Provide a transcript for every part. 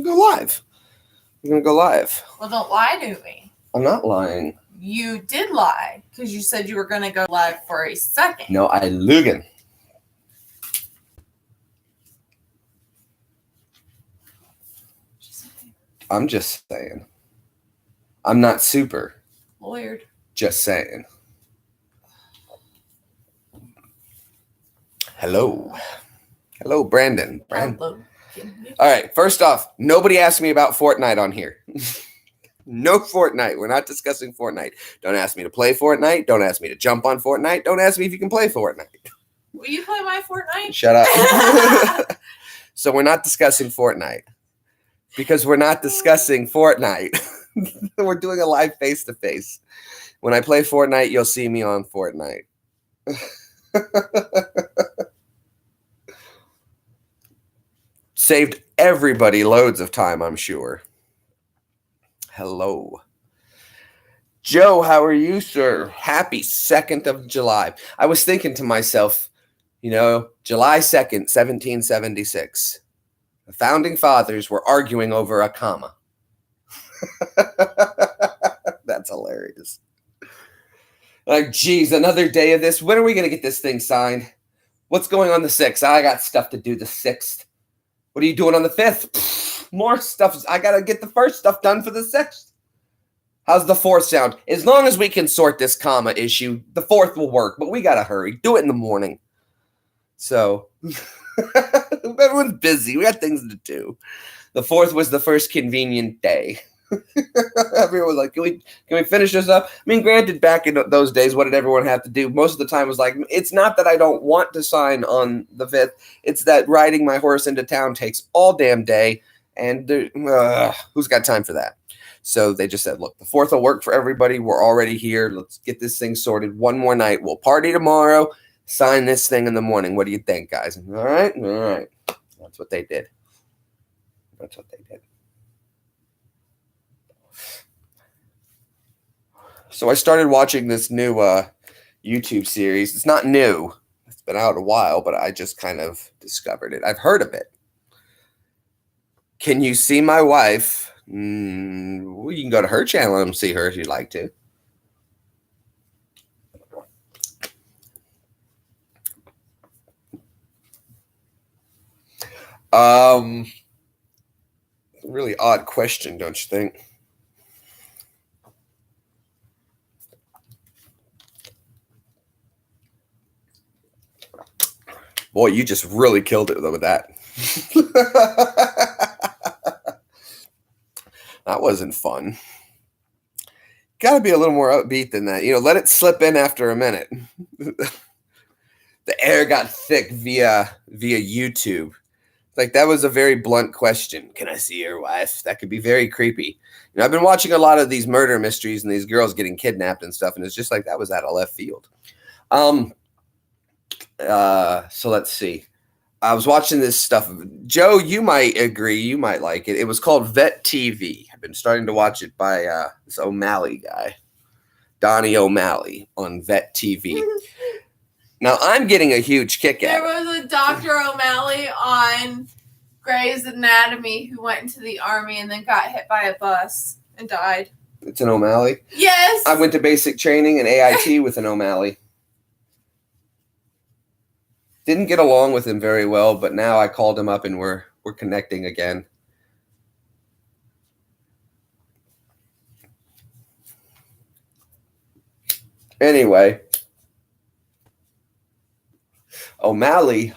go live. I'm going to go live. Well, don't lie to me. I'm not lying. You did lie because you said you were going to go live for a second. No, I lügen. I'm just saying. I'm not super. Lawyered. Just saying. Hello. Hello, Brandon. Hello. All right. First off, nobody asked me about Fortnite on here. No Fortnite. We're not discussing Fortnite. Don't ask me to play Fortnite. Don't ask me to jump on Fortnite. Don't ask me if you can play Fortnite. Will you play my Fortnite? Shut up. So we're not discussing Fortnite. Because we're not discussing Fortnite. We're doing a live face-to-face. When I play Fortnite, you'll see me on Fortnite. Saved everybody loads of time, I'm sure. Hello. Joe, how are you, sir? Happy 2nd of July. I was thinking to myself, July 2nd, 1776. The founding fathers were arguing over a comma. That's hilarious. Like, geez, another day of this. When are we going to get this thing signed? What's going on the 6th? I got stuff to do the 6th. What are you doing on the 5th? More stuff. I got to get the first stuff done for the 6th. How's the 4th sound? As long as we can sort this comma issue, the 4th will work, but we got to hurry. Do it in the morning. So, everyone's busy. We got things to do. The 4th was the first convenient day. Everyone was like, can we finish this up? I mean, granted, back in those days, what did everyone have to do? Most of the time was like, it's not that I don't want to sign on the 5th. It's that riding my horse into town takes all damn day. And who's got time for that? So they just said, look, the 4th will work for everybody. We're already here. Let's get this thing sorted. One more night. We'll party tomorrow. Sign this thing in the morning. What do you think, guys? All right? All right. That's what they did. That's what they did. So I started watching this new YouTube series. It's not new. It's been out a while, but I just kind of discovered it. I've heard of it. Can You See My Wife? Well, you can go to her channel and see her if you'd like to. Really odd question, don't you think? Boy, you just really killed it with that. That wasn't fun. Got to be a little more upbeat than that. Let it slip in after a minute. The air got thick via YouTube. Like, that was a very blunt question. Can I see your wife? That could be very creepy. I've been watching a lot of these murder mysteries and these girls getting kidnapped and stuff, and it's just like that was out of left field. So let's see. I was watching this stuff. Joe, you might agree. You might like it. It was called Vet TV. I've been starting to watch it by this O'Malley guy, Donnie O'Malley, on Vet TV. Now, I'm getting a huge kick out. There was a Dr. O'Malley on Grey's Anatomy who went into the army and then got hit by a bus and died. It's an O'Malley? Yes. I went to basic training and AIT with an O'Malley. Didn't get along with him very well, but now I called him up and we're connecting again. Anyway, O'Malley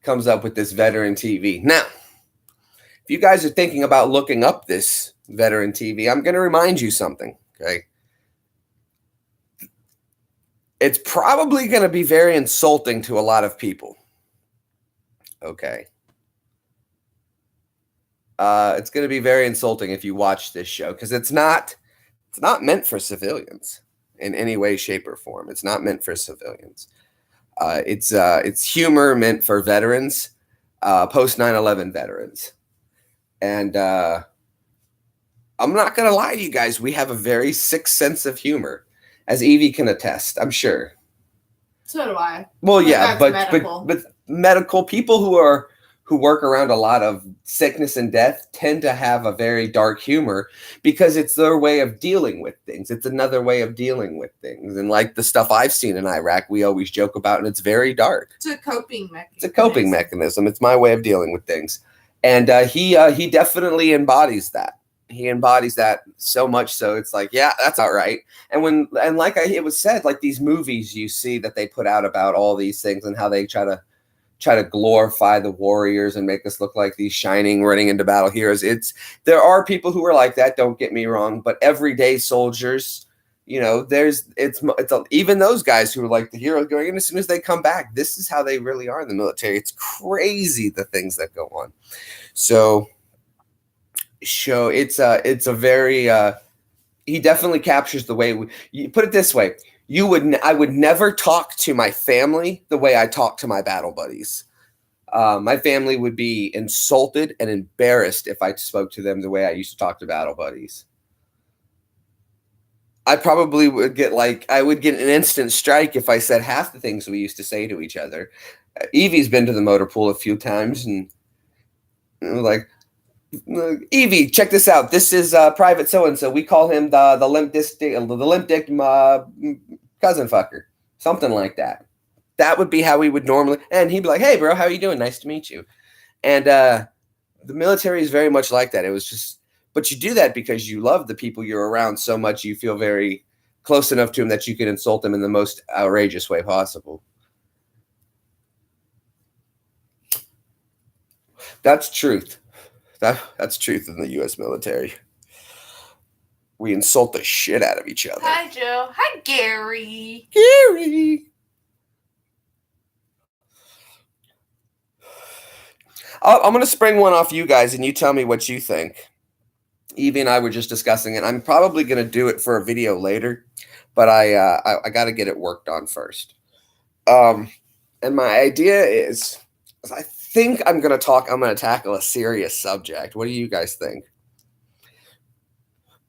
comes up with this veteran TV. Now, if you guys are thinking about looking up this veteran TV, I'm going to remind you something, okay? It's probably going to be very insulting to a lot of people. Okay. It's going to be very insulting if you watch this show because it's not meant for civilians in any way, shape, or form. It's not meant for civilians. It's humor meant for veterans, post 9/11 veterans. And I'm not going to lie to you guys. We have a very sick sense of humor. As Evie can attest, I'm sure. So do I. Well, yeah, but medical people who who work around a lot of sickness and death tend to have a very dark humor because it's their way of dealing with things. It's another way of dealing with things. And like the stuff I've seen in Iraq, we always joke about, and it's very dark. It's a coping mechanism. It's a coping mechanism. It's my way of dealing with things. And he definitely embodies that. He embodies that so much so it's like, yeah, that's all right. And like it was said, like these movies you see that they put out about all these things and how they try to glorify the warriors and make us look like these shining running into battle heroes. There are people who are like that, don't get me wrong, but everyday soldiers, you know, even those guys who are like the heroes going in, as soon as they come back, this is how they really are in the military. It's crazy the things that go on. So it's a very he definitely captures the way you put it this way. I would never talk to my family the way I talk to my battle buddies. My family would be insulted and embarrassed if I spoke to them the way I used to talk to battle buddies. I probably would get an instant strike if I said half the things we used to say to each other. Evie's been to the motor pool a few times and like, Evie, check this out. This is Private So-and-so. We call him the limp dick cousin fucker. Something like that. That would be how we would normally, and he'd be like, hey bro, how you doing? Nice to meet you. And the military is very much like that. It was just, but you do that because you love the people you're around so much. You feel very close enough to them that you can insult them in the most outrageous way possible. That's truth. That's truth in the U.S. military. We insult the shit out of each other. Hi, Joe. Hi, Gary. Gary. I'm going to spring one off you guys, and you tell me what you think. Evie and I were just discussing it. I'm probably going to do it for a video later, but I got to get it worked on first. And my idea is I think I'm going to tackle a serious subject. What do you guys think?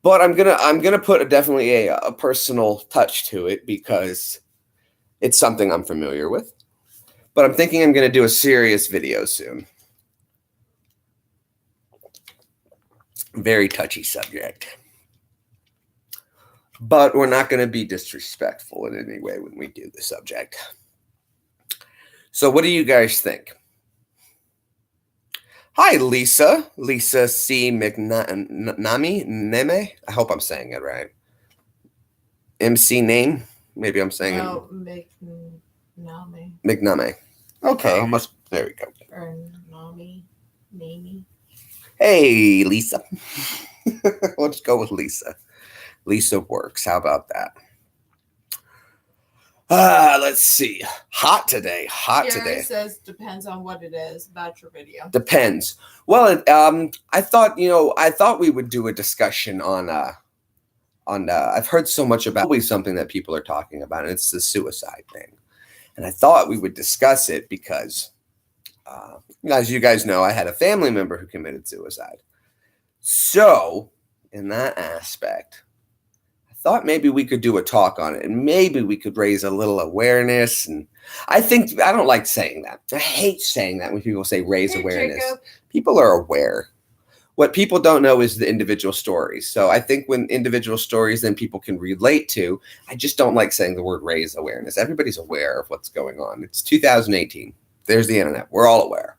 But I'm going to put definitely a personal touch to it because it's something I'm familiar with. But I'm thinking I'm going to do a serious video soon. Very touchy subject. But we're not going to be disrespectful in any way when we do the subject. So what do you guys think? Hi, Lisa. Lisa C. Neme. I hope I'm saying it right. MC name. Maybe I'm saying it. McName. Okay. Almost. There we go. Or Nami. Hey, Lisa. Let's go with Lisa. Lisa works. How about that? Let's see. Hot today. Gary says depends on what it is about your video. Depends. Well, I thought we would do a discussion on I've heard so much about always something that people are talking about, and it's the suicide thing. And I thought we would discuss it because as you guys know, I had a family member who committed suicide. So, in that aspect, I thought maybe we could do a talk on it, and maybe we could raise a little awareness. And I don't like saying that. I hate saying that when people say raise awareness. Jacob. People are aware. What people don't know is the individual stories. So I think when individual stories then people can relate to, I just don't like saying the word raise awareness. Everybody's aware of what's going on. It's 2018. There's the internet. We're all aware.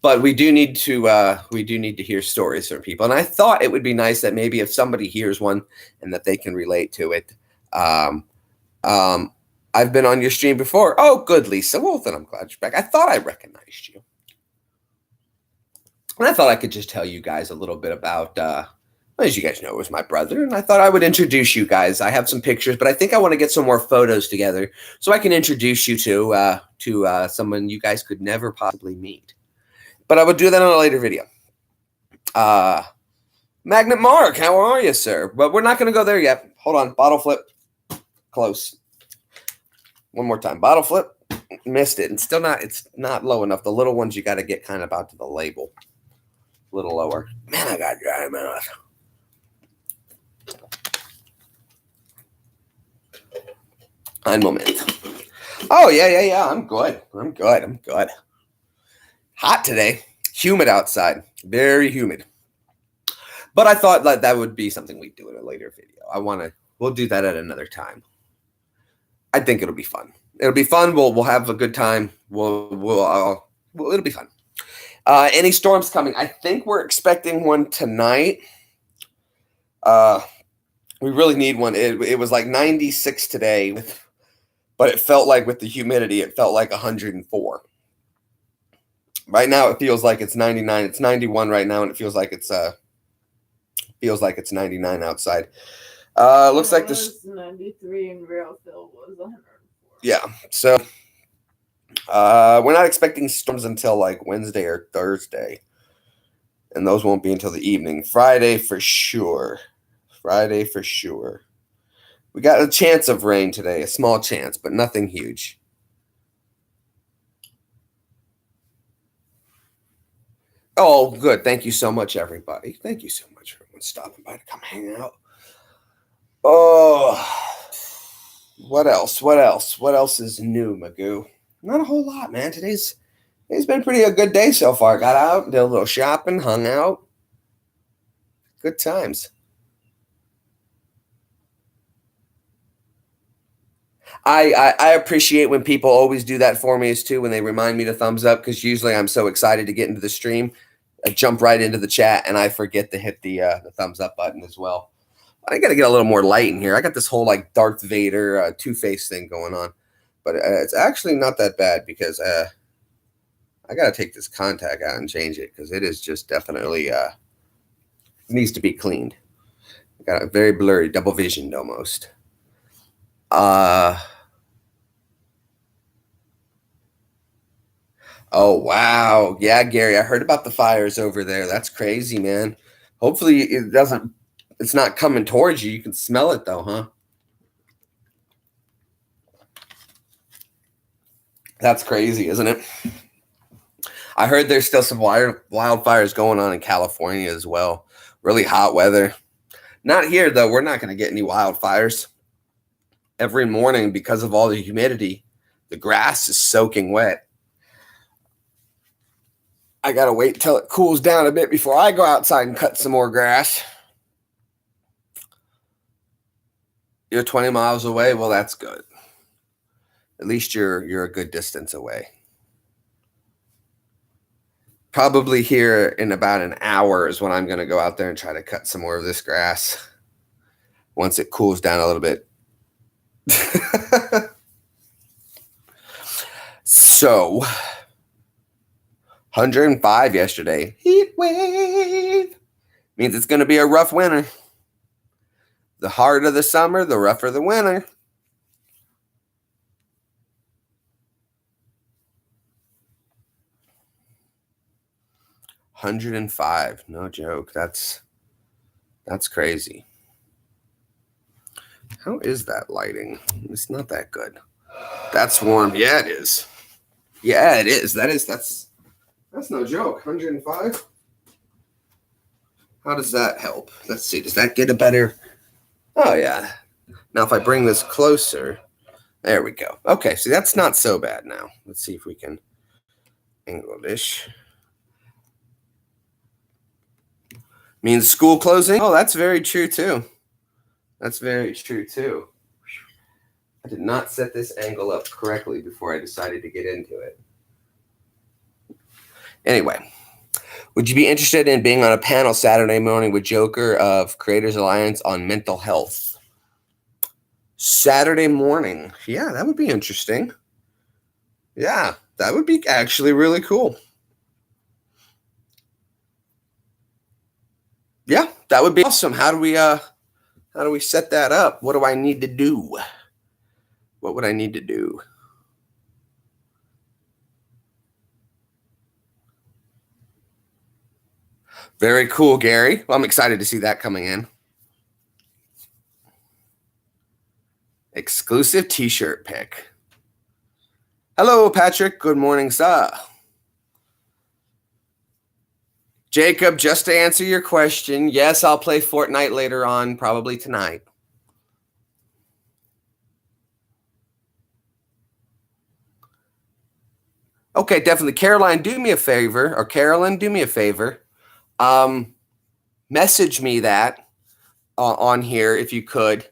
But we do need to hear stories from people. And I thought it would be nice that maybe if somebody hears one and that they can relate to it. I've been on your stream before. Oh, good, Lisa. Well, then I'm glad you're back. I thought I recognized you. And I thought I could just tell you guys a little bit about, as you guys know, it was my brother. And I thought I would introduce you guys. I have some pictures, but I think I want to get some more photos together so I can introduce you to someone you guys could never possibly meet. But I would do that on a later video. Magnet Mark, how are you, sir? But we're not going to go there yet. Hold on. Bottle flip. Close. One more time. Bottle flip. Missed it. And it's not low enough. The little ones you got to get kind of out to the label. A little lower. Man, I got dry mouth. Ein Moment. Oh, yeah. I'm good. Hot today. Humid outside. Very humid. But I thought that would be something we'd do in a later video. We'll do that at another time. I think it'll be fun. It'll be fun. We'll have a good time. It'll be fun. Any storms coming? I think we're expecting one tonight. We really need one. It was like 96 today, but it felt like with the humidity, it felt like 104. Right now, it feels like it's 99. It's 91 right now, and it feels like it's 99 outside. Looks like this 93 and Railfield was 104. Yeah, so we're not expecting storms until like Wednesday or Thursday, and those won't be until the evening. Friday for sure. We got a chance of rain today, a small chance, but nothing huge. Oh, good. Thank you so much, everybody. Thank you so much for everyone stopping by to come hang out. Oh, what else? What else is new, Magoo? Not a whole lot, man. Today's been a good day so far. Got out, did a little shopping, hung out. Good times. I appreciate when people always do that for me as too, when they remind me to thumbs up, because usually I'm so excited to get into the stream, I jump right into the chat and I forget to hit the thumbs up button as well. I got to get a little more light in here. I got this whole like Darth Vader Two-Face thing going on, but it's actually not that bad because I got to take this contact out and change it because it is just definitely needs to be cleaned. Got a very blurry, double visioned almost. Oh, wow. Yeah, Gary, I heard about the fires over there. That's crazy, man. Hopefully it's not coming towards you. You can smell it though, huh? That's crazy, isn't it? I heard there's still some wildfires going on in California as well. Really hot weather. Not here, though. We're not going to get any wildfires. Every morning, because of all the humidity, the grass is soaking wet. I got to wait till it cools down a bit before I go outside and cut some more grass. You're 20 miles away? Well, that's good. At least you're a good distance away. Probably here in about an hour is when I'm going to go out there and try to cut some more of this grass once it cools down a little bit. So, 105 yesterday. Heat wave. Means it's going to be a rough winter. The harder the summer, the rougher the winter. $105. No joke. That's crazy. How is that lighting? It's not that good. That's warm. Yeah, it is. Yeah, it is. That's no joke. 105. How does that help? Let's see. Does that get a better? Oh, yeah. Now, if I bring this closer, there we go. Okay, so that's not so bad now. Let's see if we can angle this. Means school closing. Oh, that's very true, too. That's very true, too. I did not set this angle up correctly before I decided to get into it. Anyway, would you be interested in being on a panel Saturday morning with Joker of Creators Alliance on mental health? Saturday morning. Yeah, that would be interesting. Yeah, that would be actually really cool. Yeah, that would be awesome. How do we set that up? What do I need to do? What would I need to do? Very cool, Gary. Well, I'm excited to see that coming in. Exclusive t-shirt pick. Hello, Patrick. Good morning, sir. Jacob, just to answer your question, yes, I'll play Fortnite later on, probably tonight. Okay, definitely. Caroline, do me a favor, or Carolyn, do me a favor. Message me that on here if you could.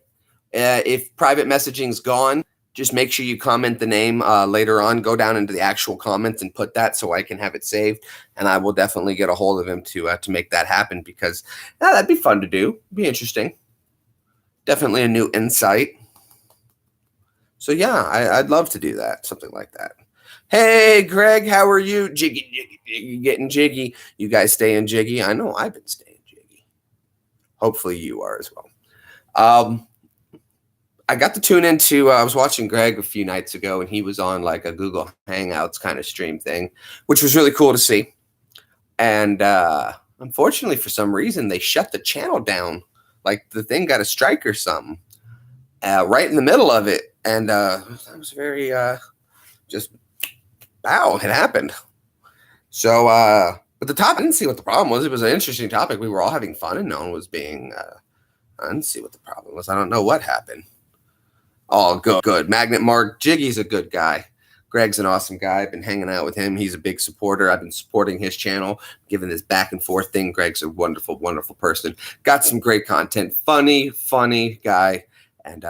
If private messaging's gone, just make sure you comment the name later on. Go down into the actual comments and put that so I can have it saved, and I will definitely get a hold of him to make that happen because that'd be fun to do. Be interesting. Definitely a new insight. So yeah, I'd love to do that, something like that. Hey, Greg, how are you? Jiggy, jiggy, jiggy, getting jiggy. You guys staying jiggy? I know I've been staying jiggy. Hopefully you are as well. I got to tune into, I was watching Greg a few nights ago, and he was on like a Google Hangouts kind of stream thing, which was really cool to see. And unfortunately, for some reason, they shut the channel down. Like the thing got a strike or something right in the middle of it. And I was very just, wow, it happened. So, but the topic, I didn't see what the problem was. It was an interesting topic. We were all having fun, and no one was being, I didn't see what the problem was. I don't know what happened. Oh, good. Magnet Mark, Jiggy's a good guy. Greg's an awesome guy. I've been hanging out with him. He's a big supporter. I've been supporting his channel, giving this back and forth thing. Greg's a wonderful, wonderful person. Got some great content. Funny guy. And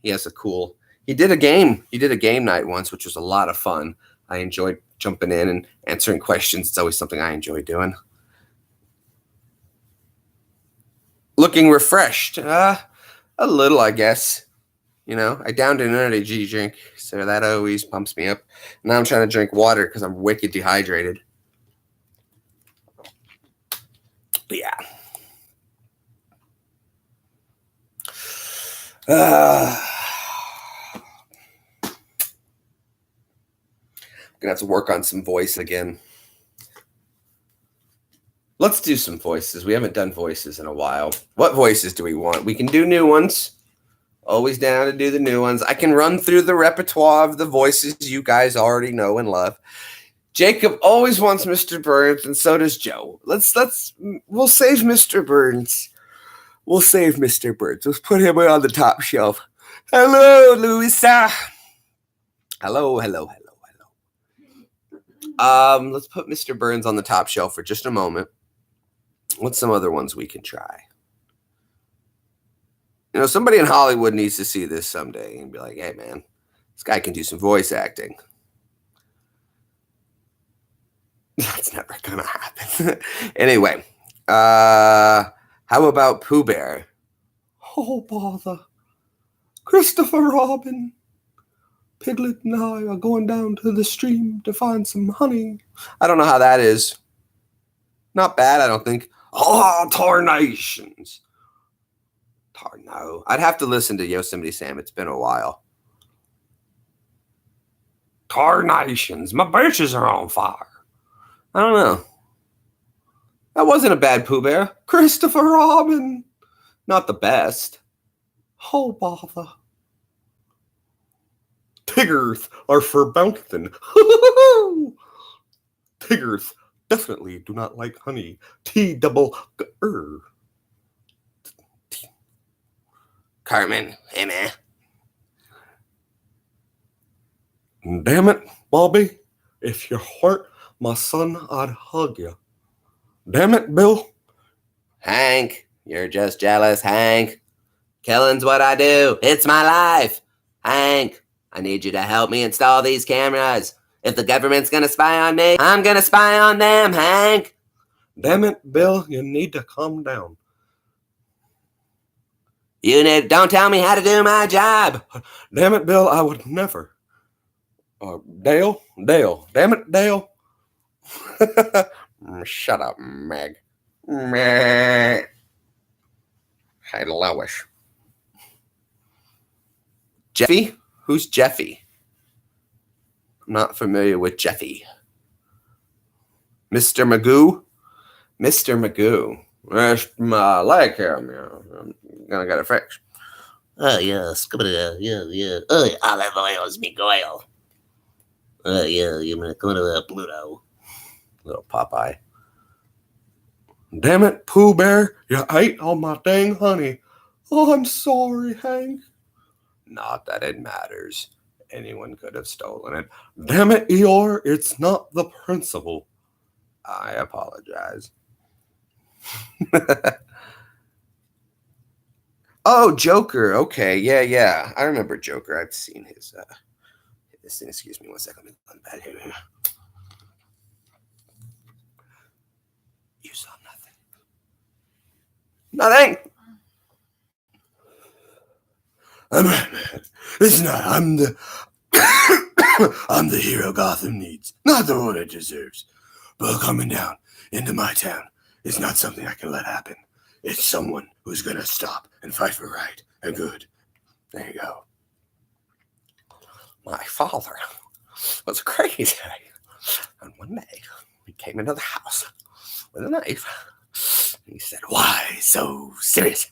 he has a cool, he did a game night once, which was a lot of fun. I enjoyed jumping in and answering questions. It's always something I enjoy doing. Looking refreshed. A little, I guess. You know, I downed an energy drink, so that always pumps me up. Now I'm trying to drink water because I'm wicked dehydrated. But yeah. I'm going to have to work on some voice again. Let's do some voices. We haven't done voices in a while. What voices do we want? We can do new ones. Always down to do the new ones. I can run through the repertoire of the voices you guys already know and love. Jacob always wants Mr. Burns, and so does Joe. We'll save Mr. Burns. We'll save Mr. Burns. Let's put him on the top shelf. Hello, Louisa. Hello. Let's put Mr. Burns on the top shelf for just a moment. What's some other ones we can try? You know, somebody in Hollywood needs to see this someday and be like, hey, man, this guy can do some voice acting. That's never going to happen. Anyway, how about Pooh Bear? Oh, bother. Christopher Robin. Piglet and I are going down to the stream to find some honey. I don't know how that is. Not bad, I don't think. Oh, tarnations. No, I'd have to listen to Yosemite Sam. It's been a while. Tarnations. My birches are on fire. I don't know. That wasn't a bad Pooh Bear. Christopher Robin. Not the best. Oh, bother. Tigers are for bouncing. Tigers definitely do not like honey. T-double-G-er. Carmen, hey man. Damn it, Bobby. If you hurt my son, I'd hug you. Damn it, Bill. Hank, you're just jealous, Hank. Killing's what I do. It's my life. Hank, I need you to help me install these cameras. If the government's going to spy on me, I'm going to spy on them, Hank. Damn it, Bill, you need to calm down. Don't tell me how to do my job. Damn it, Bill, I would never. Dale. Damn it, Dale. Shut up, Meg. Hey, Lois. Jeffy? Who's Jeffy? I'm not familiar with Jeffy. Mr. Magoo? Mr. Magoo. I like him. I'm gonna get a fix. Oh, yes. Yeah. Oh, olive oil is me oil. Oh, yeah. You're going to Pluto. Little Popeye. Damn it, Pooh Bear. You ate all my dang honey. Oh, I'm sorry, Hank. Not that it matters. anyone could have stolen it. Damn it, Eeyore, it's not the principal. I apologize. Oh, Joker. Okay, yeah. I remember Joker. I've seen his this thing. Excuse me 1 second. Let me go back here. You saw nothing. Nothing. Listen, I'm the I'm the hero Gotham needs, not the one it deserves. But coming down into my town is not something I can let happen. It's someone who's gonna stop and fight for right and good. There you go. My father was crazy. And one day he came into the house with a knife. He said, "Why so serious?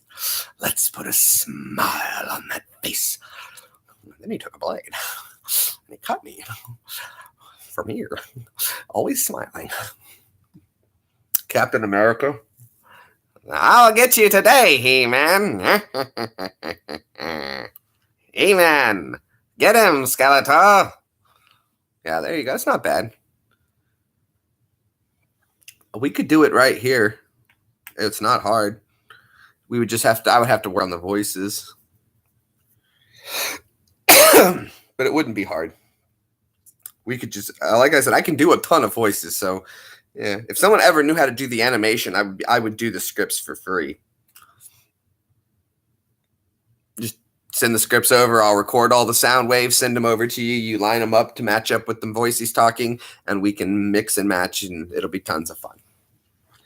Let's put a smile on that face." And then he took a blade and he cut me from here, always smiling. Captain America. I'll get you today, He-Man. He-Man. Get him, Skeletor. Yeah, there you go. It's not bad. We could do it right here. It's not hard. We would just have to, I would have to work on the voices. But it wouldn't be hard. We could just, like I said, I can do a ton of voices. So, yeah, if someone ever knew how to do the animation, I would do the scripts for free. Just send the scripts over. I'll record all the sound waves, send them over to you. You line them up to match up with the voice he's talking, and we can mix and match, and it'll be tons of fun.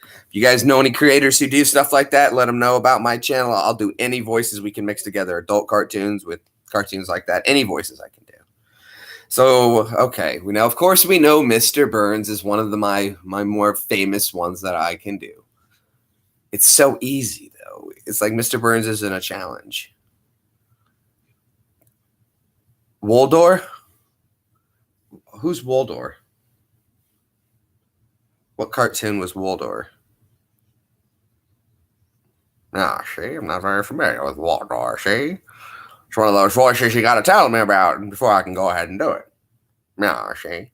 If you guys know any creators who do stuff like that, let them know about my channel. I'll do any voices we can mix together. Adult cartoons with cartoons like that. Any voices I can do. So, okay. Now, of course, we know Mr. Burns is one of my more famous ones that I can do. It's so easy, though. It's like Mr. Burns isn't a challenge. Waldor? Who's Waldor? What cartoon was Waldor? Ah, see, I'm not very familiar with Waldor, see? It's one of those voices you got to tell me about before I can go ahead and do it. Yeah, see?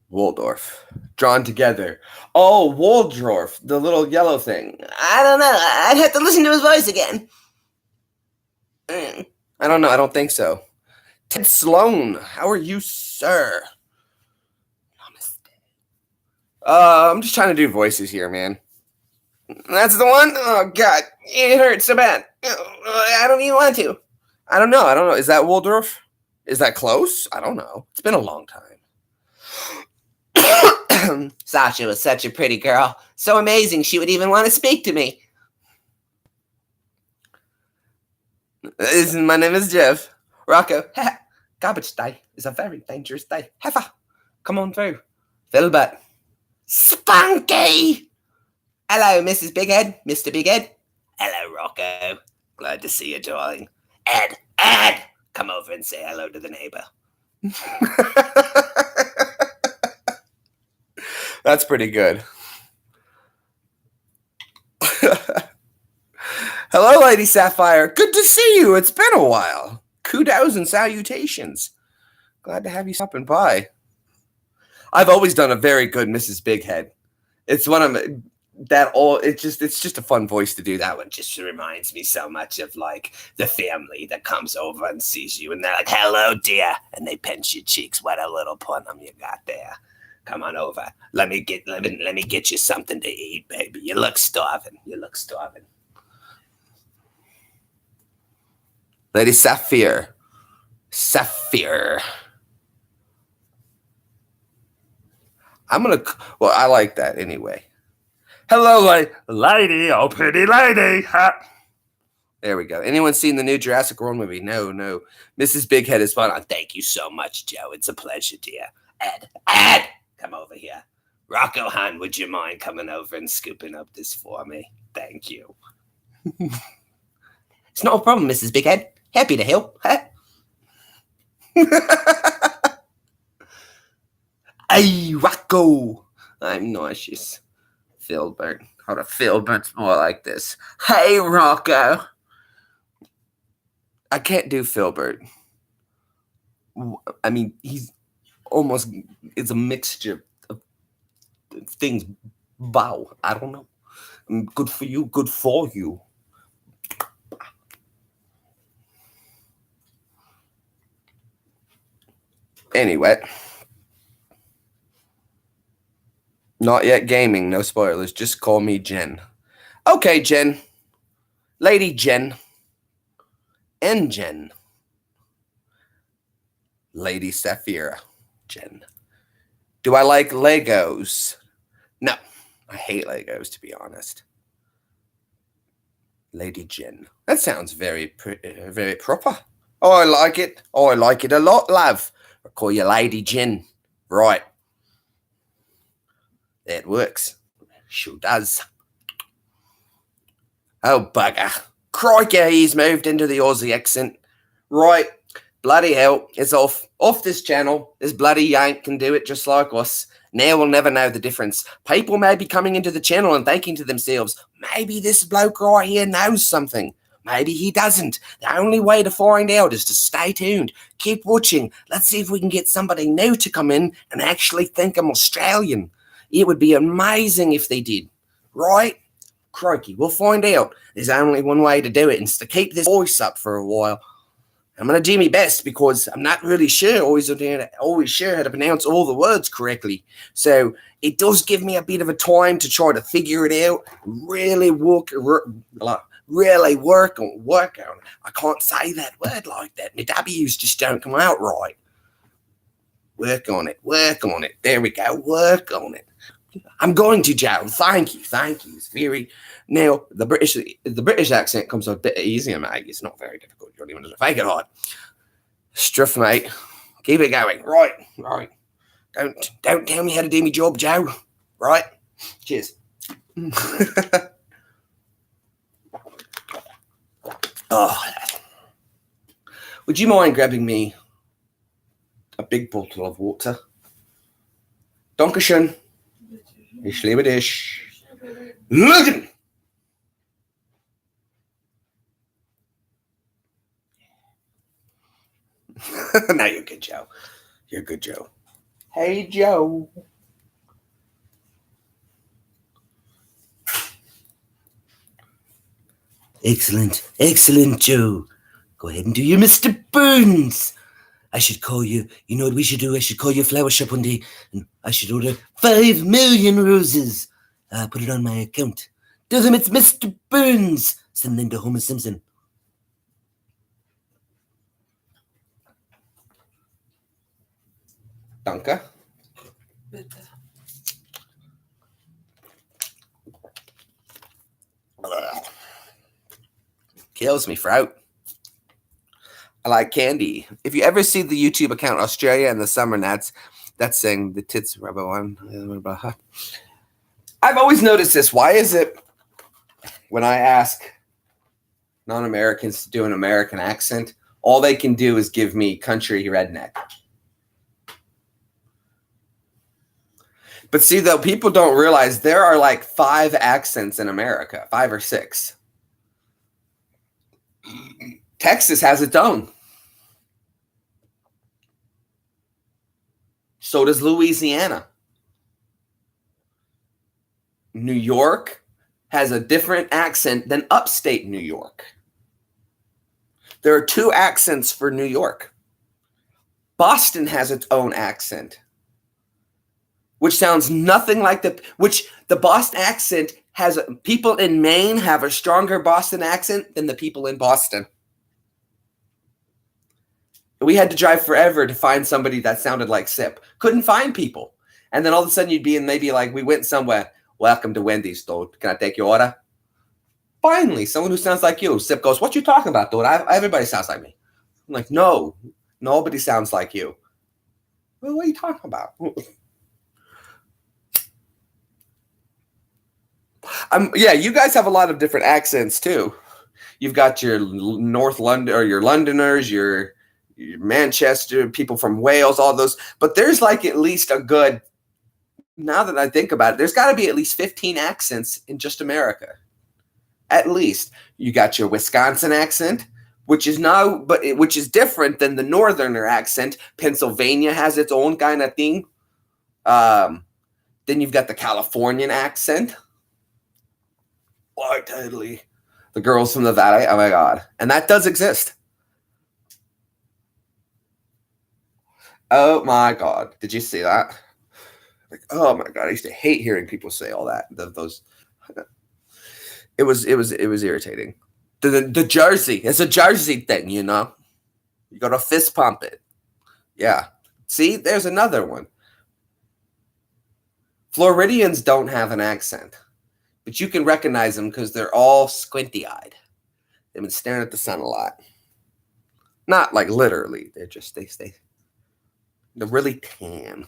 Waldorf. Drawn together. Oh, Waldorf, the little yellow thing. I don't know. I'd have to listen to his voice again. I don't know. I don't think so. Ted Sloan, how are you, sir? I'm just trying to do voices here, man. That's the one? Oh, God. It hurts so bad. I don't even want to. I don't know. Is that Waldorf? Is that close? I don't know. It's been a long time. Sasha was such a pretty girl. So amazing, she would even want to speak to me. My name is Jeff. Rocco. Garbage day is a very dangerous day. Heifer, come on through. Philbert. Spunky! Hello, Mrs. Bighead. Mr. Bighead. Hello, Rocco. Glad to see you, darling. Ed! Come over and say hello to the neighbor. That's pretty good. Hello, Lady Sapphire. Good to see you. It's been a while. Kudos and salutations. Glad to have you stopping by. I've always done a very good Mrs. Bighead. It's one of it's just a fun voice to do. That one just reminds me so much of like the family that comes over and sees you and they're like, "Hello, dear," and they pinch your cheeks. What a little punum you got there. Come on over. Let me get you something to eat, baby. You look starving. Lady Sapphire. I like that anyway. Hello, lady. Oh, pretty lady. Ha. There we go. Anyone seen the new Jurassic World movie? No. Mrs. Bighead is fun. Oh, thank you so much, Joe. It's a pleasure, dear. Ed, come over here. Rocco Han, would you mind coming over and scooping up this for me? Thank you. It's not a problem, Mrs. Bighead. Happy to help. Hey, Rocco. I'm nauseous. Filbert. How to Filbert's more like this. Hey, Rocco. I can't do Filbert. I mean, he's almost, it's a mixture of things. Wow. I don't know. Good for you. Good for you. Anyway. Not yet gaming. No spoilers. Just call me Jen. Okay, Jen. Lady Jen. And Jen. Lady Saphira. Jen. Do I like Legos? No. I hate Legos, to be honest. Lady Jen. That sounds very very proper. Oh, I like it. Oh, I like it a lot, love. I call you Lady Jen. Right. That works. Sure does. Oh, bugger. Crikey, he's moved into the Aussie accent. Right. Bloody hell. It's off. Off this channel. This bloody yank can do it just like us. Now we'll never know the difference. People may be coming into the channel and thinking to themselves, maybe this bloke right here knows something. Maybe he doesn't. The only way to find out is to stay tuned. Keep watching. Let's see if we can get somebody new to come in and actually think I'm Australian. It would be amazing if they did. Right? Crikey, we'll find out. There's only one way to do it, and it's to keep this voice up for a while. I'm going to do my best because I'm not really sure, always sure how to pronounce all the words correctly. So it does give me a bit of a time to try to figure it out, really work on it. I can't say that word like that. My W's just don't come out right. Work on it. There we go. Work on it. I'm going to, Joe. Thank you. It's very now the British accent comes a bit easier, mate. It's not very difficult. You don't even have to fake it hard. Struff, mate. Keep it going. Right. Don't tell me how to do my job, Joe. Right. Cheers. Oh, would you mind grabbing me a big bottle of water? Dankeschön. Ich liebe dich. Lügen! No, you're good, Joe. You're good, Joe. Hey, Joe. Excellent, Joe. Go ahead and do your Mr. Burns. I should call you, you know what we should do? I should call your flower shop one day and I should order 5 million roses. Put it on my account. Tell them it's Mr. Burns. Send them to Homer Simpson. Danke. Bitte. Kills me, throat. I like candy. If you ever see the YouTube account Australia in the Summer, that's saying the tits rubber one. I've always noticed this. Why is it when I ask non-Americans to do an American accent, all they can do is give me country redneck? But see, though, people don't realize there are like 5 accents in America, 5 or 6. Texas has its own. So does Louisiana. New York has a different accent than upstate New York. There are 2 accents for New York. Boston has its own accent, which sounds nothing like the Boston accent has. People in Maine have a stronger Boston accent than the people in Boston. We had to drive forever to find somebody that sounded like Sip. Couldn't find people. And then all of a sudden you'd be in maybe like, we went somewhere. Welcome to Wendy's, dude. Can I take your order? Finally, someone who sounds like you. Sip goes, what you talking about, dude? Everybody sounds like me. I'm like, no, nobody sounds like you. Well, what are you talking about? Yeah, you guys have a lot of different accents too. You've got your North London or your Londoners, your Manchester, people from Wales, all those. But there's like at least a good, now that I think about it, there's got to be at least 15 accents in just America. At least. You got your Wisconsin accent, which is which is different than the Northerner accent. Pennsylvania has its own kind of thing. Then you've got the Californian accent. Oh, totally. The girls from the valley. Oh my God. And that does exist. Oh my God. Did you see that? Like, oh my God. I used to hate hearing people say all that. It was irritating. The Jersey. It's a Jersey thing, you know. You got to fist pump it. Yeah. See, there's another one. Floridians don't have an accent, but you can recognize them because they're all squinty-eyed. They've been staring at the sun a lot. Not like literally. They're just, they're really tan.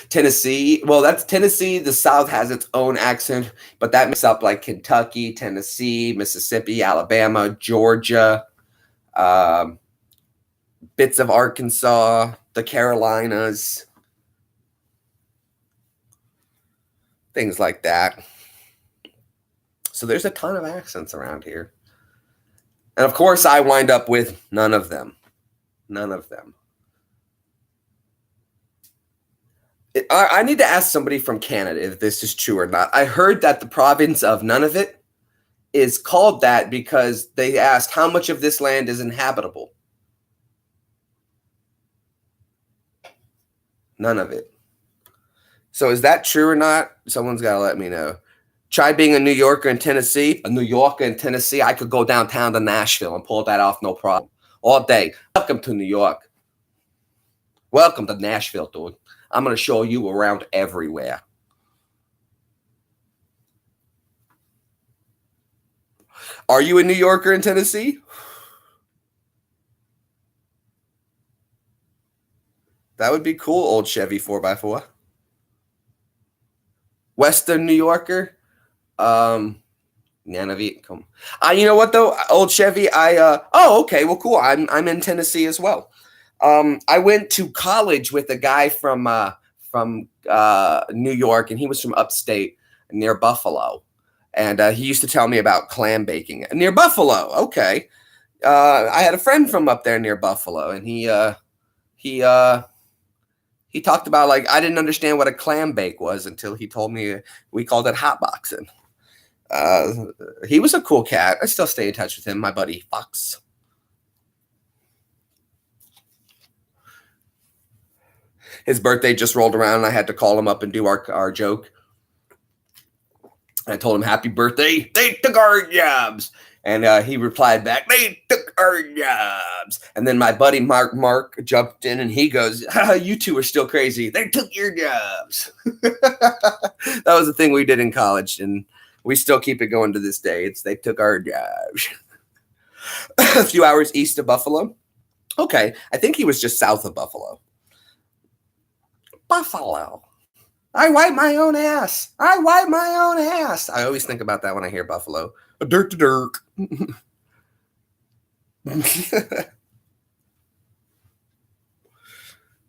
Tennessee. Well, that's Tennessee. The South has its own accent, but that makes up like Kentucky, Tennessee, Mississippi, Alabama, Georgia, bits of Arkansas, the Carolinas, things like that. So there's a ton of accents around here. And of course, I wind up with none of them. None of them. I need to ask somebody from Canada if this is true or not. I heard that the province of Nunavut is called that because they asked how much of this land is inhabitable. None of it. So is that true or not? Someone's got to let me know. Try being a New Yorker in Tennessee. A New Yorker in Tennessee. I could go downtown to Nashville and pull that off no problem. All day. Welcome to New York. Welcome to Nashville, dude. I'm going to show you around everywhere. Are you a New Yorker in Tennessee? That would be cool, old Chevy 4x4. Western New Yorker? Nunavut. Come. You know what though, old Chevy? Oh, okay. Well, cool. I'm in Tennessee as well. I went to college with a guy from New York, and he was from upstate near Buffalo. And he used to tell me about clam baking near Buffalo. Okay. I had a friend from up there near Buffalo, and he talked about, like, I didn't understand what a clam bake was until he told me we called it hotboxing. He was a cool cat. I still stay in touch with him, my buddy Fox. His birthday just rolled around, and I had to call him up and do our joke. I told him, happy birthday. They took our jobs. And he replied back, they took our jobs. And then my buddy Mark jumped in, and he goes, you two are still crazy. They took your jobs. That was the thing we did in college, and we still keep it going to this day. They took our jobs. A few hours east of Buffalo. Okay, I think he was just south of Buffalo. Buffalo. I wipe my own ass. I wipe my own ass. I always think about that when I hear Buffalo. A dirt to dirt.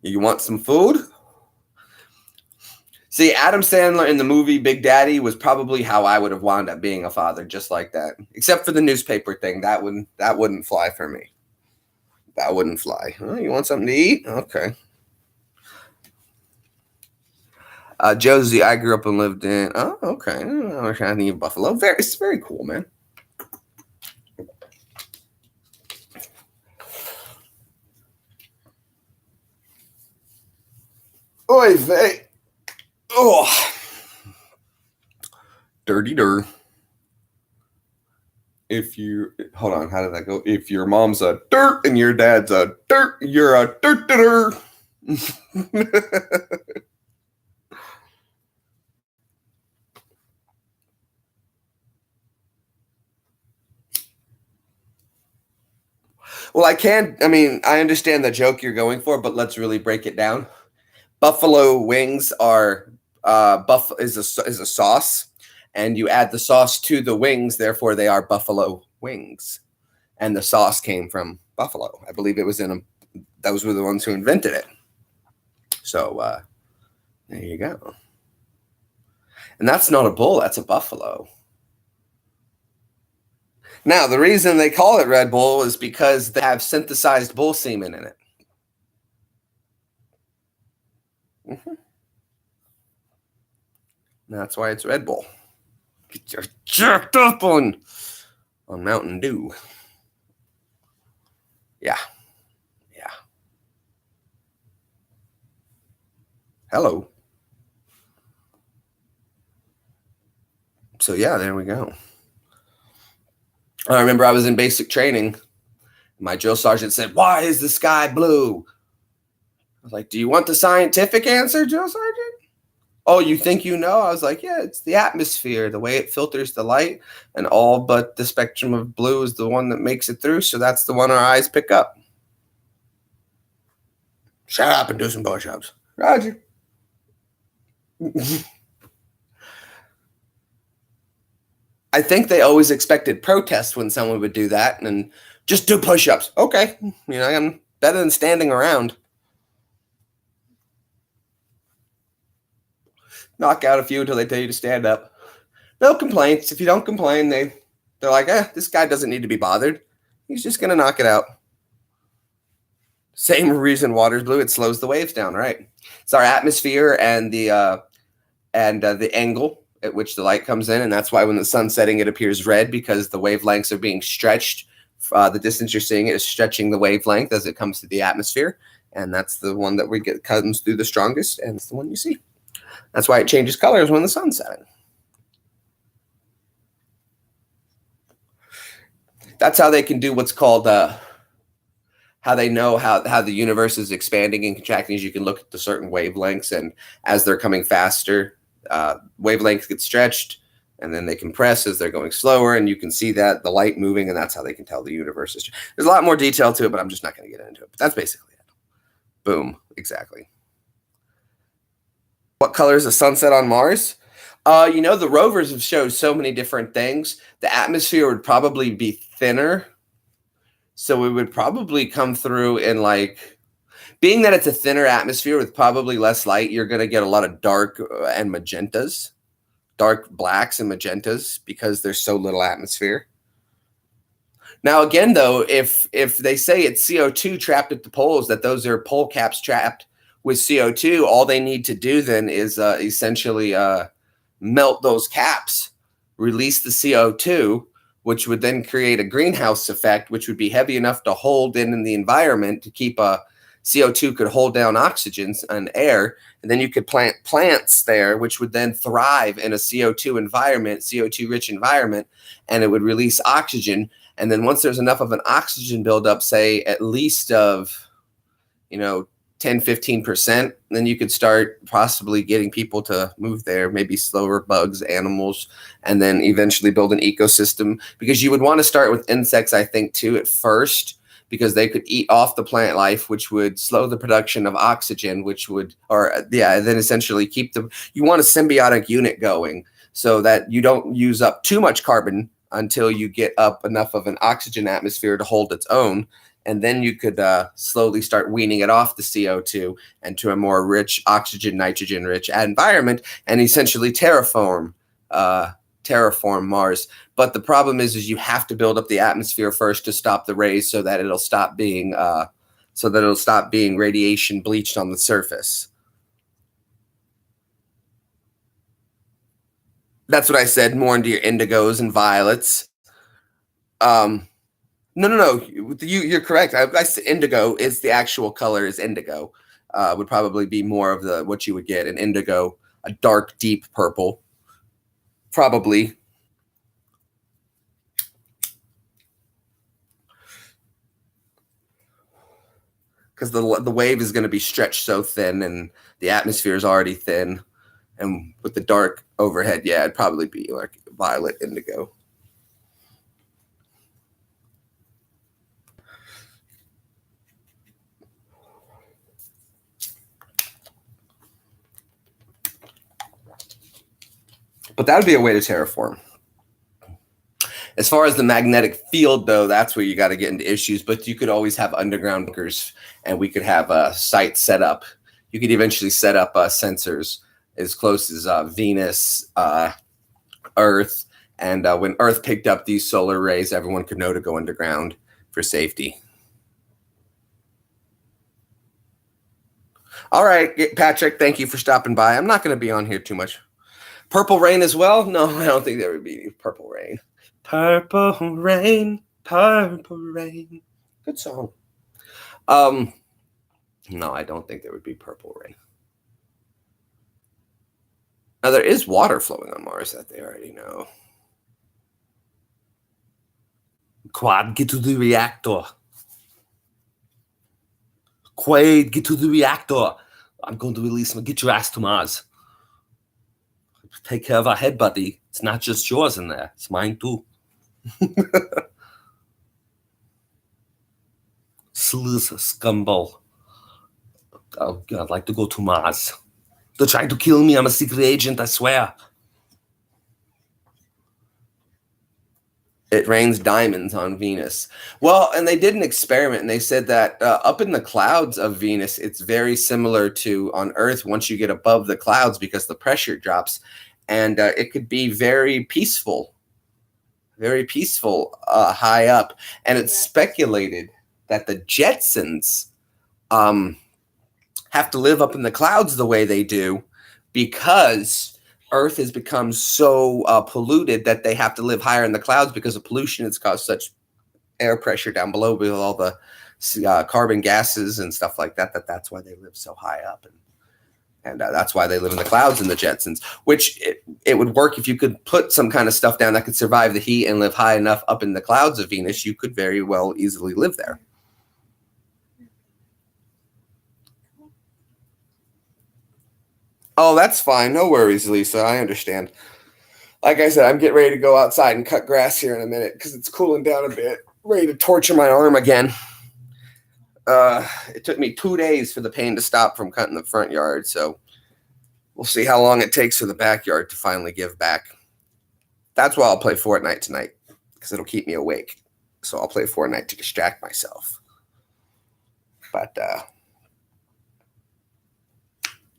You want some food? See, Adam Sandler in the movie Big Daddy was probably how I would have wound up being a father, just like that. Except for the newspaper thing. That wouldn't fly for me. That wouldn't fly. Oh, you want something to eat? Okay. Josie, I grew up and lived in. Oh, okay. I'm trying to think of Buffalo. It's very cool, man. Oy vey. Oh. Dirty dirt. Hold on, how did that go? If your mom's a dirt and your dad's a dirt, you're a dirt. Well, I understand the joke you're going for, but let's really break it down. Buffalo wings are is a sauce, and you add the sauce to the wings. Therefore, they are buffalo wings. And the sauce came from buffalo. I believe it was those were the ones who invented it. So there you go. And that's not a bull, that's a buffalo. Now, the reason they call it Red Bull is because they have synthesized bull semen in it. Mm-hmm. That's why it's Red Bull. You're jerked up on Mountain Dew. Yeah. Yeah. Hello. So yeah, there we go. I remember I was in basic training. My drill sergeant said, "Why is the sky blue?" I was like, "Do you want the scientific answer, drill sergeant?" "Oh, you think you know?" I was like, "Yeah, it's the atmosphere, the way it filters the light, and all but the spectrum of blue is the one that makes it through, so that's the one our eyes pick up." "Shut up and do some push-ups." "Roger." I think they always expected protest when someone would do that, and just do push-ups. Okay, I'm better than standing around. Knock out a few until they tell you to stand up. No complaints. If you don't complain, they're like, this guy doesn't need to be bothered. He's just gonna knock it out. Same reason water's blue. It slows the waves down, right? It's our atmosphere and the angle at which the light comes in, and that's why when the sun's setting, it appears red, because the wavelengths are being stretched. The distance you're seeing it is stretching the wavelength as it comes to the atmosphere, and that's the one that comes through the strongest, and it's the one you see. That's why it changes colors when the sun's setting. That's how they can do what's called how they know how the universe is expanding and contracting. Is you can look at the certain wavelengths, and as they're coming faster, wavelengths get stretched, and then they compress as they're going slower, and you can see that the light moving, and that's how they can tell the universe is. There's a lot more detail to it, but I'm just not going to get into it. But that's basically it. Boom, exactly. What color is the sunset on Mars? The rovers have showed so many different things. The atmosphere would probably be thinner, so it would probably come through in being that it's a thinner atmosphere with probably less light, you're going to get a lot of dark and magentas, dark blacks and magentas, because there's so little atmosphere. Now, again, though, if they say it's CO2 trapped at the poles, that those are pole caps trapped with CO2, all they need to do then is essentially melt those caps, release the CO2, which would then create a greenhouse effect, which would be heavy enough to hold in the environment to keep CO2 could hold down oxygen and air, and then you could plant plants there, which would then thrive in a CO2 environment, CO2-rich environment, and it would release oxygen. And then once there's enough of an oxygen buildup, say at least of, 10-15%, then you could start possibly getting people to move there, maybe slower bugs, animals, and then eventually build an ecosystem, because you would want to start with insects, I think, too, at first, because they could eat off the plant life, which would slow the production of oxygen, then essentially you want a symbiotic unit going so that you don't use up too much carbon until you get up enough of an oxygen atmosphere to hold its own. And then you could slowly start weaning it off the CO2 and to a more rich oxygen, nitrogen-rich environment, and essentially terraform Mars. But the problem is you have to build up the atmosphere first to stop the rays, so that it'll stop being radiation bleached on the surface. That's what I said. More into your indigos and violets. No. You're correct. I said indigo is the actual color is indigo. Would probably be more of what you would get an indigo, a dark, deep purple, probably. Because the wave is going to be stretched so thin, and the atmosphere is already thin, and with the dark overhead, yeah, it'd probably be like violet indigo. But that would be a way to terraform. As far as the magnetic field, though, that's where you got to get into issues. But you could always have underground bunkers, and we could have a site set up. You could eventually set up sensors as close as Venus, Earth. And when Earth picked up these solar rays, everyone could know to go underground for safety. All right, Patrick, thank you for stopping by. I'm not going to be on here too much. Purple Rain as well? No, I don't think there would be Purple Rain. Purple Rain, Purple Rain. Good song. No, I don't think there would be Purple Rain. Now, there is water flowing on Mars that they already know. Quad, get to the reactor. Quaid, get to the reactor. I'm going to release him. Get your ass to Mars. Take care of our head, buddy. It's not just yours in there. It's mine, too. Sleuth, scumbag. Oh, God, I'd like to go to Mars. They're trying to kill me. I'm a secret agent, I swear. It rains diamonds on Venus. Well, and they did an experiment, and they said that up in the clouds of Venus, it's very similar to on Earth once you get above the clouds because the pressure drops, and it could be very peaceful high up. And it's speculated that the Jetsons have to live up in the clouds the way they do because Earth has become so polluted that they have to live higher in the clouds because of pollution. It's caused such air pressure down below with all the carbon gases and stuff like that, that's why they live so high up. And that's why they live in the clouds in the Jetsons, which it would work if you could put some kind of stuff down that could survive the heat and live high enough up in the clouds of Venus. You could very well easily live there. Oh, that's fine. No worries, Lisa. I understand. Like I said, I'm getting ready to go outside and cut grass here in a minute because it's cooling down a bit. Ready to torture my arm again. It took me 2 days for the pain to stop from cutting the front yard, so we'll see how long it takes for the backyard to finally give back. That's why I'll play Fortnite tonight, because it'll keep me awake. So I'll play Fortnite to distract myself. But,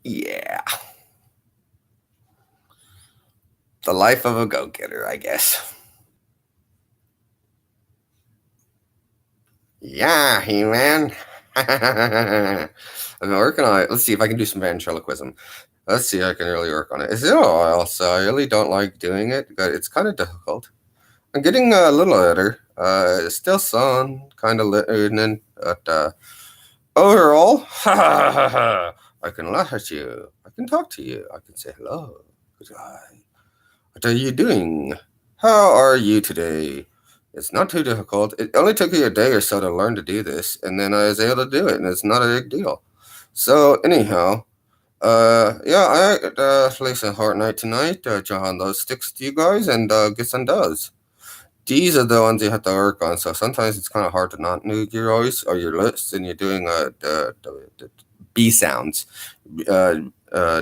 yeah. The life of a go-getter, I guess. Yeah, He-Man. I've been working on it. Let's see if I can do some ventriloquism. Let's see if I can really work on it. It's been a while, so I really don't like doing it. But it's kind of difficult. I'm getting a little better. Still some kind of learning, but overall, I can laugh at you. I can talk to you. I can say hello. Goodbye. What are you doing? How are you today? It's not too difficult. It only took me a day or so to learn to do this, and then I was able to do it, and it's not a big deal. So anyhow, yeah, I play some Fortnite tonight. John those sticks to you guys and get some does. These are the ones you have to work on. So sometimes it's kind of hard to not know your voice or your lips, and you're doing the B sounds.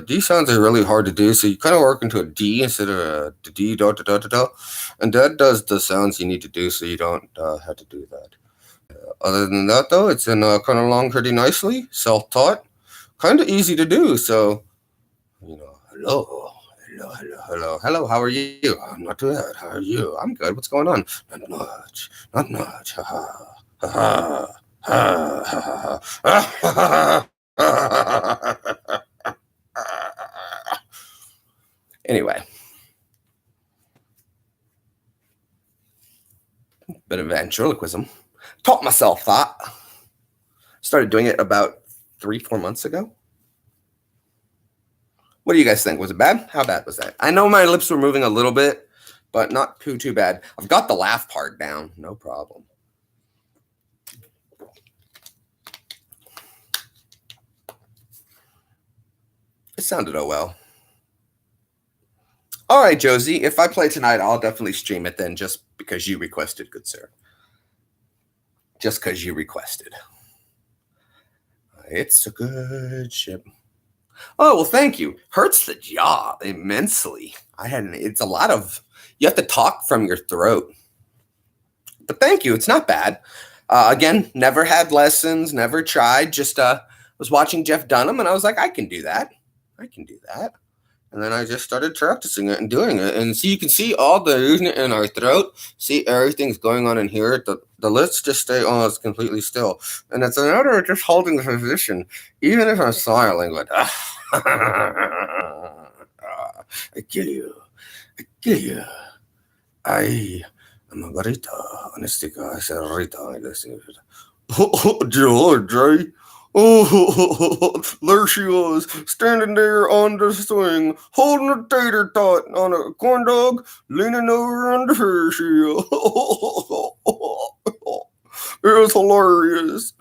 D sounds are really hard to do, so you kind of work into a D instead of a D, da, da, da, da, da. And that does the sounds you need to do, so you don't have to do that. Other than that, though, it's in kind of along pretty nicely, self-taught, kind of easy to do. So, you know, hello, how are you? I'm not too bad. How are you? I'm good. What's going on? Not much. Ha ha ha ha ha ha. Anyway, bit of ventriloquism. Taught myself that. Started doing it about 3-4 months ago. What do you guys think? Was it bad? How bad was that? I know my lips were moving a little bit, but not too bad. I've got the laugh part down. No problem. It sounded oh well. All right, Josie, if I play tonight, I'll definitely stream it then just because you requested, good sir. Just because you requested. It's a good ship. Oh, well, thank you. Hurts the jaw immensely. It's a lot of, you have to talk from your throat. But thank you. It's not bad. Again, never had lessons, never tried. Just was watching Jeff Dunham and I was like, I can do that. I can do that. And then I just started practicing it and doing it. And so you can see all the movement in our throat. See, everything's going on in here. The lips just stay almost completely still. And it's a matter of just holding the position, even if I'm smiling, like, I kill you. I kill you. I am a Margarita. Anestica. I said Rita. Oh, George. Oh, there she was, standing there on the swing, holding a tater tot on a corn dog, leaning over on the Ferris wheel. It was hilarious.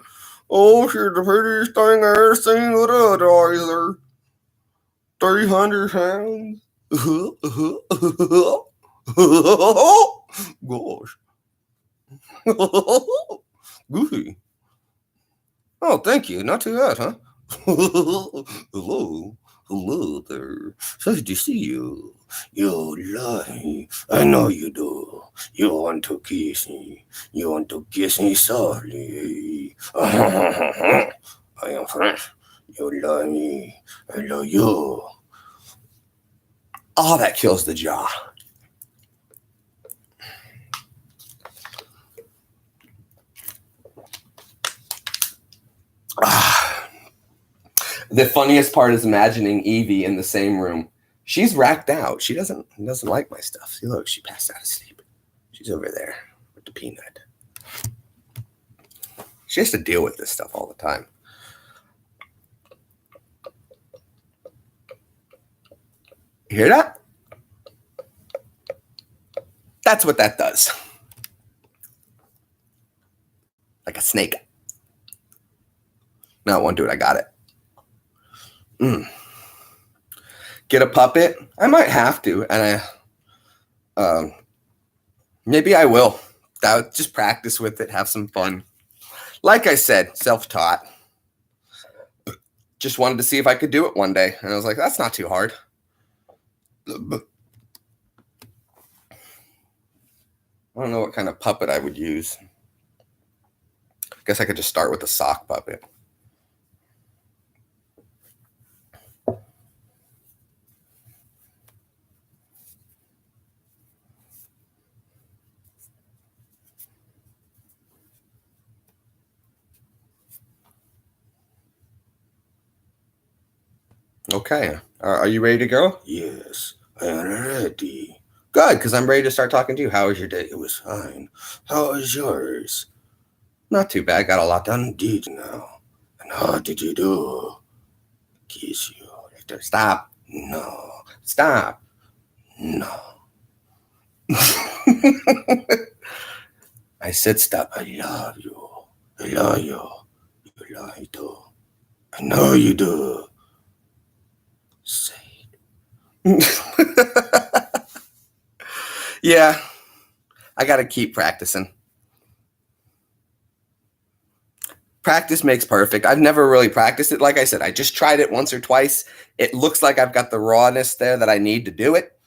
Oh, she's the prettiest thing I ever seen with a eyes. 300 pounds. Gosh. Goofy. Oh, thank you. Not too bad, huh? Hello. Hello there. Sorry to see you. You lie. I know you do. You want to kiss me. You want to kiss me softly. I am French. You love me. I love you. Oh, that kills the jaw. The funniest part is imagining Evie in the same room. She's racked out. She doesn't like my stuff. See, look, she passed out of sleep. She's over there with the peanut. She has to deal with this stuff all the time. You hear that? That's what that does. Like a snake. No, it won't do it. I got it. Get a puppet? I might have to, and maybe I will. Just practice with it, have some fun. Like I said, self-taught. Just wanted to see if I could do it one day, and I was like, that's not too hard. I don't know what kind of puppet I would use. I guess I could just start with a sock puppet. Okay. Are you ready to go? Yes, I am ready. Good, because I'm ready to start talking to you. How was your day? It was fine. How was yours? Not too bad. Got a lot done. Did you now? And how did you do? Kiss you. Stop. No. Stop. No. I said stop. I love you. I love you. You love me too. I know you do. Say it. Yeah. I got to keep practicing. Practice makes perfect. I've never really practiced it. Like I said, I just tried it once or twice. It looks like I've got the rawness there that I need to do it.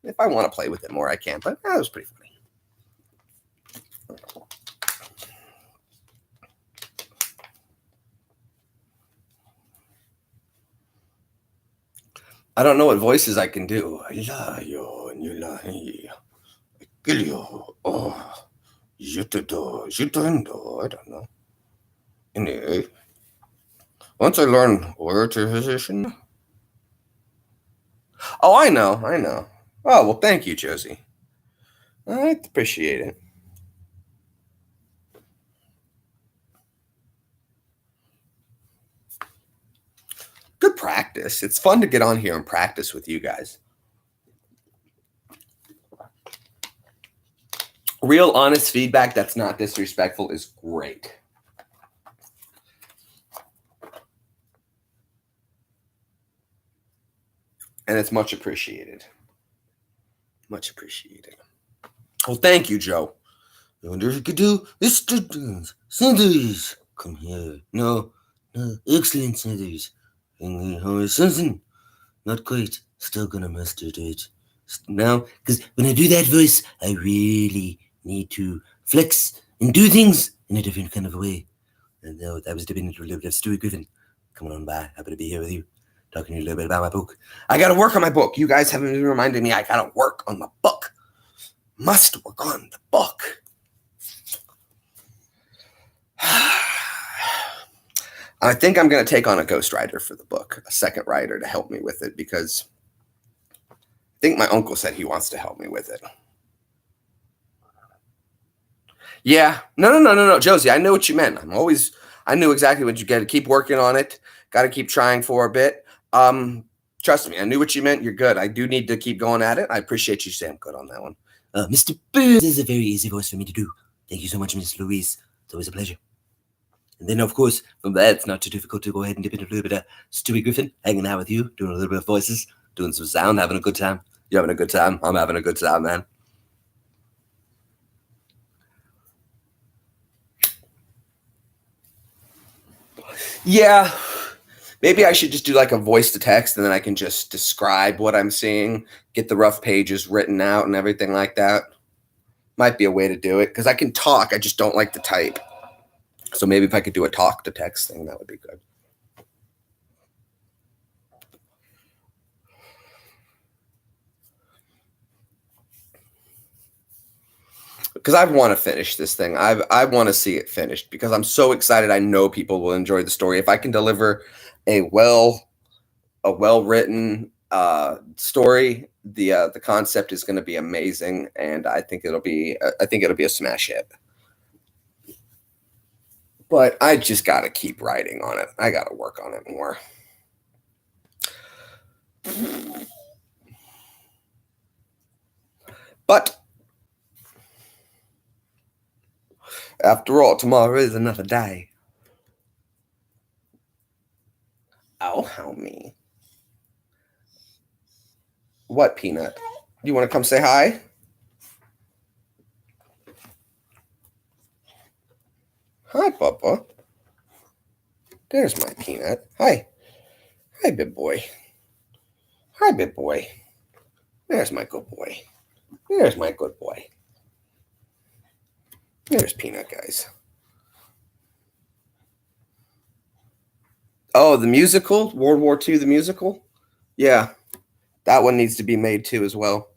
If I want to play with it more, I can. But that was pretty funny. I don't know what voices I can do. I love you and you love me. I kill you. Oh, you do. You don't know. I don't know. Anyway, once I learn word to position. Oh, I know. Oh, well, thank you, Josie. I appreciate it. Good practice. It's fun to get on here and practice with you guys. Real honest feedback that's not disrespectful is great. And it's much appreciated. Much appreciated. Well, thank you, Joe. I wonder if you could do Mr. Sanders. Come here. No, excellent Sanders. Something. Not quite. Still gonna master it. Now, because when I do that voice, I really need to flex and do things in a different kind of way. And now that was dipping into a little bit of Stewie Griffin. Coming on by. Happy to be here with you. Talking to you a little bit about my book. I gotta work on my book. You guys haven't been reminding me I gotta work on my book. Must work on the book. I think I'm going to take on a ghostwriter for the book, a second writer to help me with it, because I think my uncle said he wants to help me with it. Yeah. No, Josie, I know what you meant. I knew exactly what you got to keep working on it. Got to keep trying for a bit. Trust me, I knew what you meant. You're good. I do need to keep going at it. I appreciate you saying good on that one. Mr. Burns is a very easy voice for me to do. Thank you so much, Miss Louise. It's always a pleasure. And then, of course, from there, it's not too difficult to go ahead and dip into a little bit of Stewie Griffin, hanging out with you, doing a little bit of voices, doing some sound, having a good time. You're having a good time. I'm having a good time, man. Yeah. Maybe I should just do like a voice to text, and then I can just describe what I'm seeing, get the rough pages written out and everything like that. Might be a way to do it, because I can talk. I just don't like to type. So maybe if I could do a talk to text thing, that would be good. Because I want to finish this thing. I want to see it finished, because I'm so excited. I know people will enjoy the story. If I can deliver a well-written story, the concept is going to be amazing, and I think it'll be a smash hit. But I just got to keep writing on it. I got to work on it more. But after all, tomorrow is another day. Oh, help me. What, Peanut? You want to come say hi? Hi, Papa. There's my Peanut. Hi. Hi, big boy. Hi, big boy. There's my good boy. There's my good boy. There's Peanut, guys. Oh, the musical? World War II, the musical? Yeah. That one needs to be made too as well.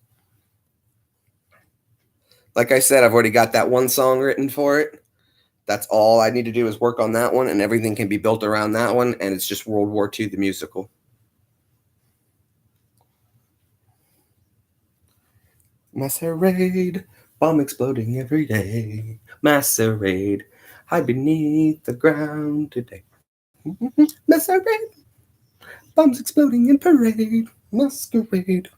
Like I said, I've already got that one song written for it. That's all I need to do is work on that one, and everything can be built around that one, and it's just World War II, the musical. Masquerade, bomb exploding every day. Masquerade, hide beneath the ground today. Masquerade, bombs exploding in parade. Masquerade.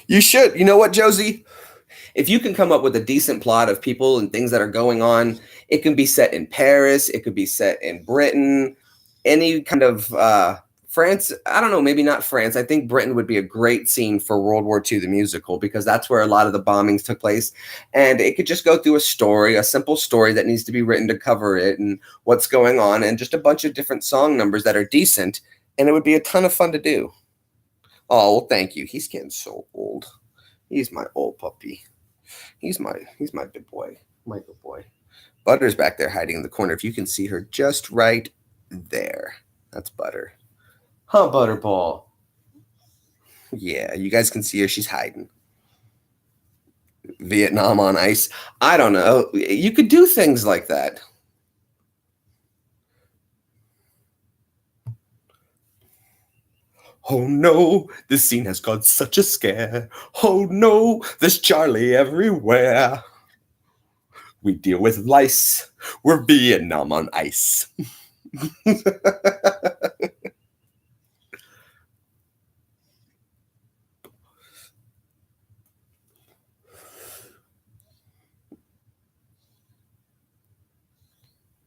You should. You know what, Josie? If you can come up with a decent plot of people and things that are going on, it can be set in Paris. It could be set in Britain, any kind of France. I don't know, maybe not France. I think Britain would be a great scene for World War II, the musical, because that's where a lot of the bombings took place. And it could just go through a story, a simple story that needs to be written to cover it and what's going on, and just a bunch of different song numbers that are decent. And it would be a ton of fun to do. Oh, well, thank you. He's getting so old. He's my old puppy. He's my big boy. My good boy. Butter's back there hiding in the corner. If you can see her just right there. That's Butter. Huh, Butterball? Yeah, you guys can see her. She's hiding. Vietnam on ice. I don't know. You could do things like that. Oh no, this scene has got such a scare. Oh no, there's Charlie everywhere. We deal with lice. We're Vietnam on ice.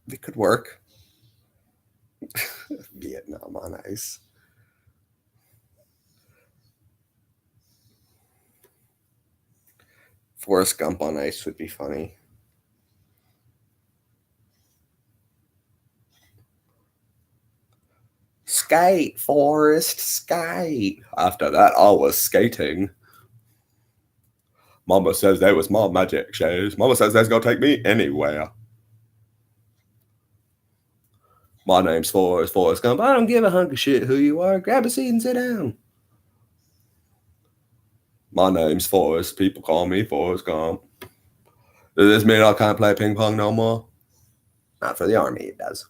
It could work. Vietnam on ice. Forrest Gump on ice would be funny. skate, Forrest, skate. After that, I was skating. Mama says that was my magic shows. Mama says that's going to take me anywhere. My name's Forrest Gump. I don't give a hunk of shit who you are. Grab a seat and sit down. My name's Forrest. People call me Forrest Gump. Does this mean I can't play ping pong no more? Not for the Army, it does.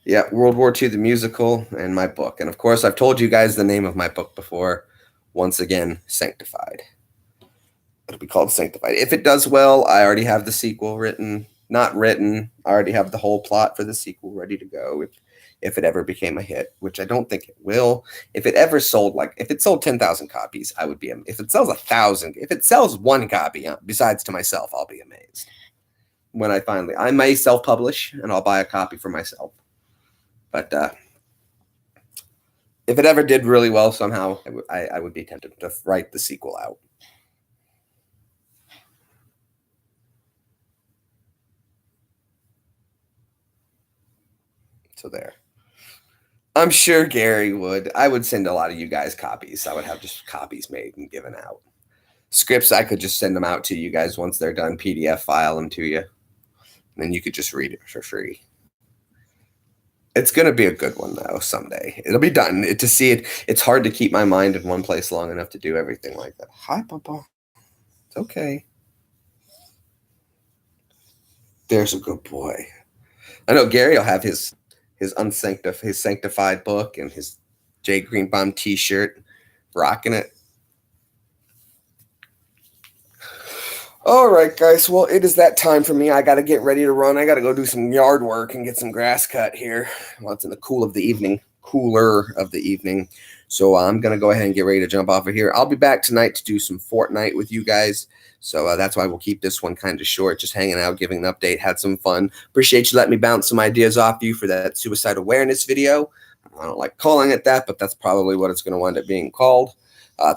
Yeah, World War II, the musical, and my book. And of course, I've told you guys the name of my book before. Once again, Sanctified. It'll be called Sanctified. If it does well, I already have the sequel written. Not written. I already have the whole plot for the sequel ready to go. If it ever became a hit, which I don't think it will. If it ever sold, if it sold 10,000 copies, I would be. If it sells 1,000, if it sells one copy, besides to myself, I'll be amazed. When I may self-publish and I'll buy a copy for myself. But if it ever did really well somehow, I would be tempted to write the sequel out. So there. I'm sure Gary would. I would send a lot of you guys copies. I would have just copies made and given out. Scripts, I could just send them out to you guys once they're done. PDF file them to you. And then you could just read it for free. It's going to be a good one, though, someday. It'll be done. To see it, it's hard to keep my mind in one place long enough to do everything like that. Hi, Papa. It's okay. There's a good boy. I know Gary will have his sanctified book and his Jay Greenbaum t-shirt, rocking it. All right, guys. Well, it is that time for me. I got to get ready to run. I got to go do some yard work and get some grass cut here. Well, it's in the cooler of the evening. So I'm going to go ahead and get ready to jump off of here. I'll be back tonight to do some Fortnite with you guys. So that's why we'll keep this one kind of short, just hanging out, giving an update, had some fun. Appreciate you letting me bounce some ideas off you for that suicide awareness video. I don't like calling it that, but that's probably what it's going to wind up being called.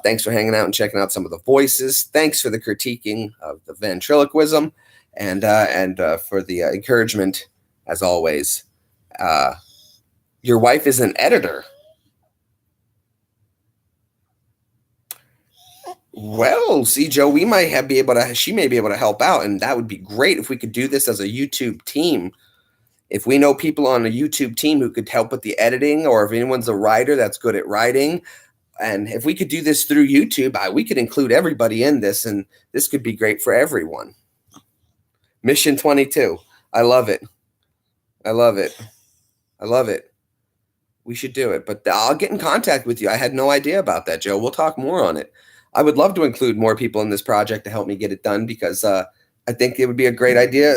Thanks for hanging out and checking out some of the voices. Thanks for the critiquing of the ventriloquism and for the encouragement, as always. Your wife is an editor. Well, see, Joe, she may be able to help out, and that would be great if we could do this as a YouTube team. If we know people on a YouTube team who could help with the editing, or if anyone's a writer that's good at writing, and if we could do this through YouTube, we could include everybody in this, and this could be great for everyone. Mission 22. I love it. I love it. I love it. We should do it, but I'll get in contact with you. I had no idea about that, Joe. We'll talk more on it. I would love to include more people in this project to help me get it done, because I think it would be a great idea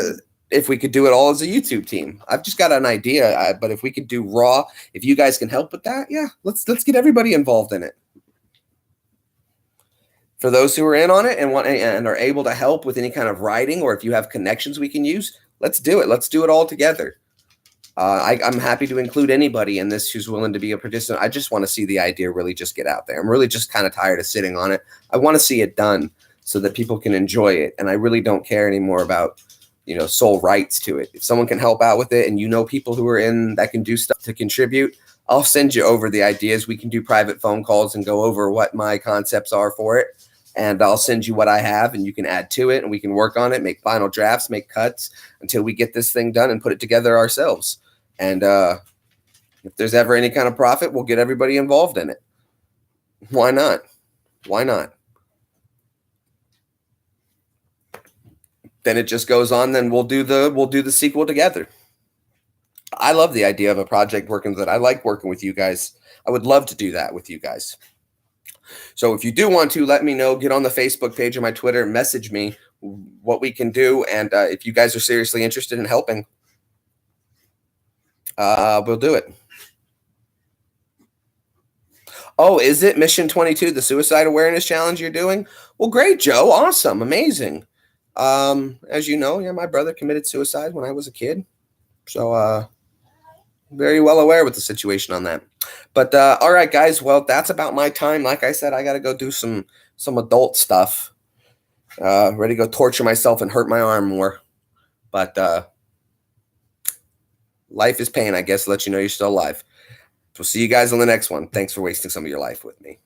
if we could do it all as a YouTube team. I've just got an idea, but if we could do raw, if you guys can help with that, yeah, let's get everybody involved in it. For those who are in on it and are able to help with any kind of writing, or if you have connections we can use, let's do it. Let's do it all together. I'm happy to include anybody in this who's willing to be a participant. I just want to see the idea really just get out there. I'm really just kind of tired of sitting on it. I want to see it done so that people can enjoy it. And I really don't care anymore about, sole rights to it. If someone can help out with it, and people who are in that can do stuff to contribute, I'll send you over the ideas. We can do private phone calls and go over what my concepts are for it. And I'll send you what I have, and you can add to it, and we can work on it, make final drafts, make cuts until we get this thing done and put it together ourselves. And if there's ever any kind of profit, we'll get everybody involved in it. Why not? Why not? Then it just goes on. Then we'll do the sequel together. I love the idea of a project working with it. I like working with you guys. I would love to do that with you guys. So if you do want to, let me know. Get on the Facebook page or my Twitter, message me what we can do. And if you guys are seriously interested in helping, we'll do it. Oh, is it Mission 22, the Suicide Awareness Challenge you're doing? Well, great, Joe. Awesome. Amazing. As you know, my brother committed suicide when I was a kid. So very well aware with the situation on that. But all right, guys. Well, that's about my time. Like I said, I got to go do some adult stuff. Ready to go torture myself and hurt my arm more. But life is pain, I guess. Let you know you're still alive. We'll see you guys on the next one. Thanks for wasting some of your life with me.